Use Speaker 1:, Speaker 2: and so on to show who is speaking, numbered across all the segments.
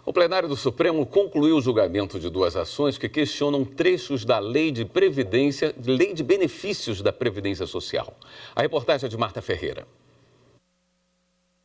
Speaker 1: O plenário do Supremo concluiu o julgamento de duas ações que questionam trechos da Lei de Benefícios da Previdência Social. A reportagem é de Marta Ferreira.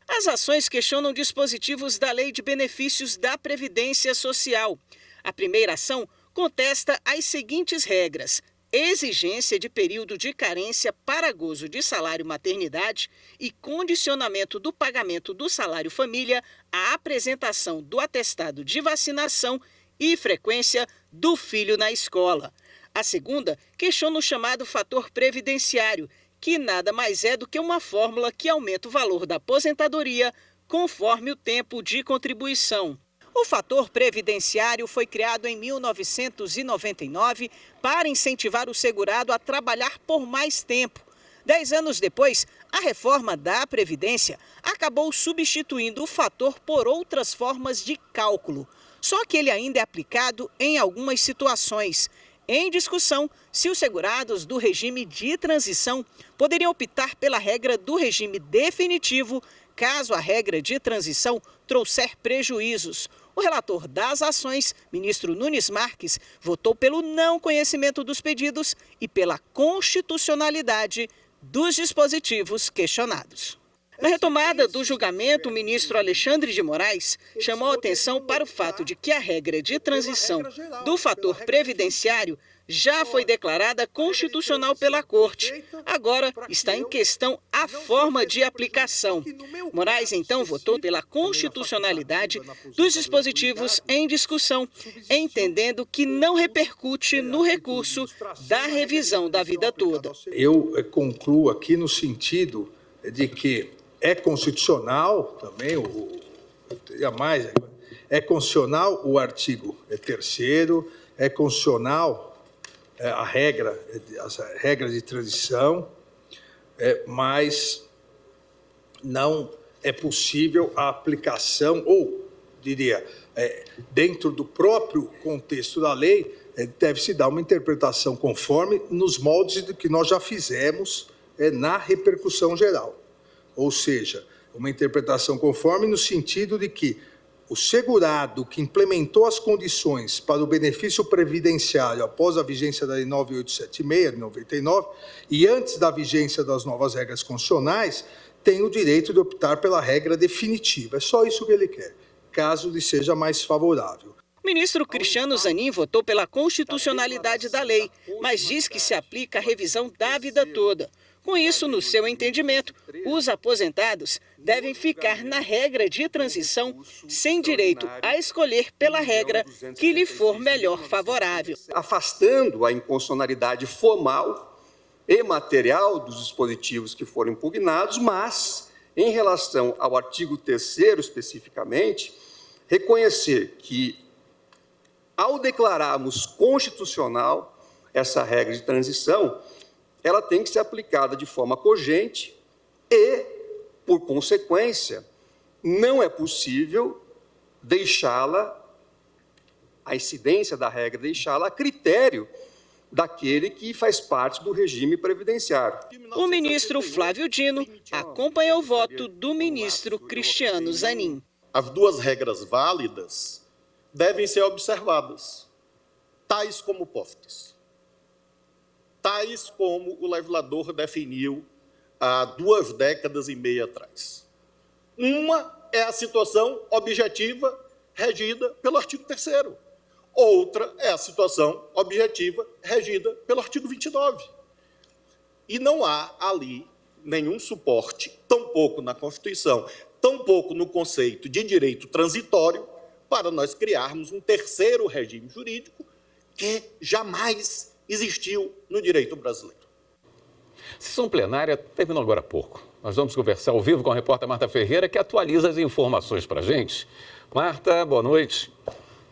Speaker 2: As ações questionam dispositivos da Lei de Benefícios da Previdência Social. A primeira ação contesta as seguintes regras: exigência de período de carência para gozo de salário maternidade e condicionamento do pagamento do salário família à apresentação do atestado de vacinação e frequência do filho na escola. A segunda questiona o chamado fator previdenciário, que nada mais é do que uma fórmula que aumenta o valor da aposentadoria conforme o tempo de contribuição. O fator previdenciário foi criado em 1999 para incentivar o segurado a trabalhar por mais tempo. 10 anos depois, a reforma da Previdência acabou substituindo o fator por outras formas de cálculo. Só que ele ainda é aplicado em algumas situações. Em discussão, se os segurados do regime de transição poderiam optar pela regra do regime definitivo, caso a regra de transição trouxer prejuízos. O relator das ações, ministro Nunes Marques, votou pelo não conhecimento dos pedidos e pela constitucionalidade dos dispositivos questionados. Na retomada do julgamento, o ministro Alexandre de Moraes chamou a atenção para o fato de que a regra de transição do fator previdenciário já foi declarada constitucional pela Corte. Agora está em questão a forma de aplicação. Moraes, então, votou pela constitucionalidade dos dispositivos em discussão, entendendo que não repercute no recurso da revisão da vida toda.
Speaker 3: Eu concluo aqui no sentido de que é constitucional também, é constitucional o artigo 3º, é constitucional as regras de transição, mas não é possível a aplicação, ou, diria, dentro do próprio contexto da lei, deve-se dar uma interpretação conforme nos moldes do que nós já fizemos na repercussão geral. Ou seja, uma interpretação conforme no sentido de que o segurado que implementou as condições para o benefício previdenciário após a vigência da Lei 9876, de 99, e antes da vigência das novas regras constitucionais, tem o direito de optar pela regra definitiva. É só isso que ele quer, caso lhe seja mais favorável.
Speaker 2: O ministro Cristiano Zanin votou pela constitucionalidade da lei, mas diz que se aplica a revisão da vida toda. Com isso, no seu entendimento, os aposentados devem ficar na regra de transição sem direito a escolher pela regra que lhe for melhor favorável.
Speaker 4: Afastando a inconstitucionalidade formal e material dos dispositivos que foram impugnados, mas, em relação ao artigo 3º especificamente, reconhecer que, ao declararmos constitucional essa regra de transição, ela tem que ser aplicada de forma cogente e, por consequência, não é possível deixá-la, a incidência da regra, deixá-la a critério daquele que faz parte do regime previdenciário.
Speaker 2: O ministro Flávio Dino acompanhou o voto do ministro Cristiano Zanin.
Speaker 5: As duas regras válidas devem ser observadas, tais como postas. Tais como o legislador definiu há 2 décadas e meia atrás. Uma é a situação objetiva regida pelo artigo 3º. Outra é a situação objetiva regida pelo artigo 29. E não há ali nenhum suporte, tampouco na Constituição, tampouco no conceito de direito transitório, para nós criarmos um terceiro regime jurídico que jamais existiu no direito brasileiro.
Speaker 1: A sessão plenária terminou agora há pouco. Nós vamos conversar ao vivo com a repórter Marta Ferreira, que atualiza as informações para a gente. Marta, boa noite.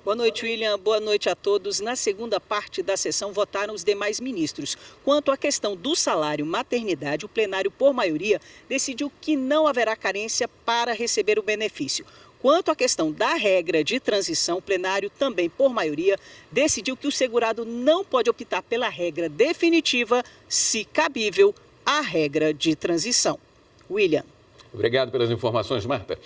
Speaker 2: Boa noite, William. Boa noite a todos. Na segunda parte da sessão, votaram os demais ministros. Quanto à questão do salário maternidade, o plenário, por maioria, decidiu que não haverá carência para receber o benefício. Quanto à questão da regra de transição, o plenário, também por maioria, decidiu que o segurado não pode optar pela regra definitiva, se cabível, a regra de transição. William.
Speaker 1: Obrigado pelas informações, Marta.